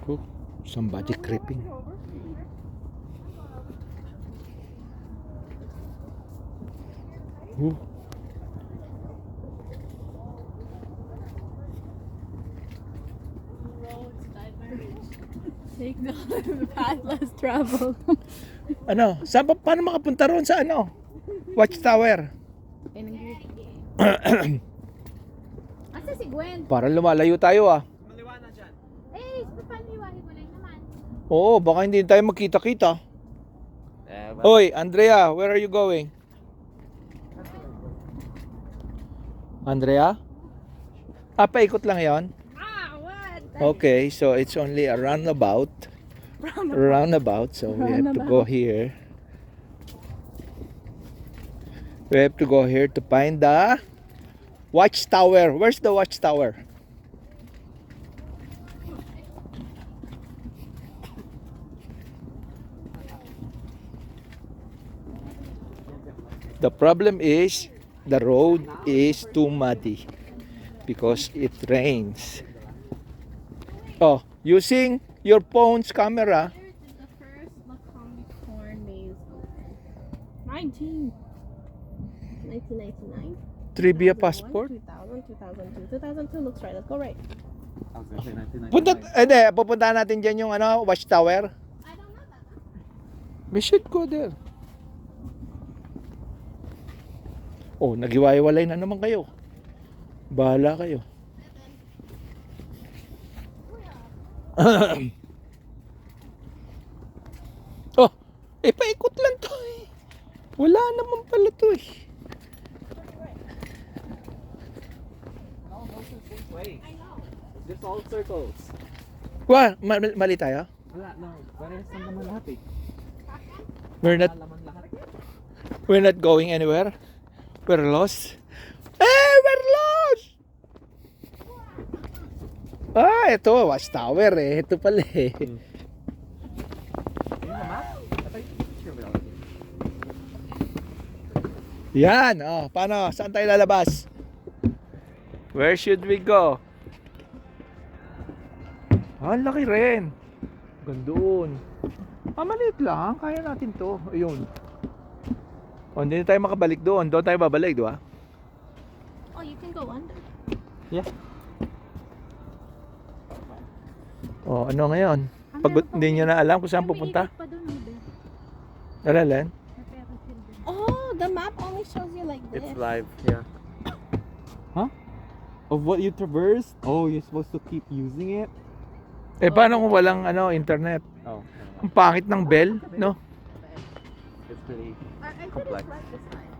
Oh, somebody creeping. Oh. Take the path less traveled. Ano? Saan pa, paano makapunta roon sa ano? Watchtower. Asa si Gwen? Para lumalayo tayo ah. Eh, paano iwahiwalay naman? Oo, baka hindi tayo magkita-kita. Hoy, Andrea, where are you going? Andrea? Ah, paikot lang yon. Ah, what? Okay, so it's only a roundabout. Roundabout, so we have to go here. We have to go here to find the watchtower. Where's the watchtower? The problem is the road is too muddy because it rains. Oh, using your phone's camera. Where did the first Macomb corn maze open? 1999? Trivia 2001, passport. 2000, 2002. 2002 looks right. Let's go right. I was gonna say 1999. Pupuntahan natin dyan yung ano, watchtower. I don't know that. We should go there. Oh, naghiwa-hiwalay na naman kayo. Bahala kayo. Oh, paikot lang to eh. Wala naman pala to eh. No, no the same way. I know. There's all circles. Mali tayo? Wala, no. Parehas lang naman lahat eh. We're Laman lahat. not going anywhere. We're lost. We're lost! Ah, ito, watchtower eh. Ito pala eh. Yun na map? I thought you picture it already. Yan, oh, paano? Saan tayo lalabas? Where should we go? Ah, laki rin. Gandoon. Ah, maliit lang. Kaya natin to. Ayun. Oh, hindi na tayo makabalik doon. Doon tayo babalik, di ba? Oh, you can go under. Yeah. Oh, ano ngayon? Pag hindi nyo na alam kung saan pupunta. Alalen? Oh, the map only shows you like this. It's live. Yeah. Huh? Of what you traversed? Oh, you're supposed to keep using it? Paano kung walang ano, internet? Oh. Ang pangit ng bell, no? It's pretty I think complex. it's right this time.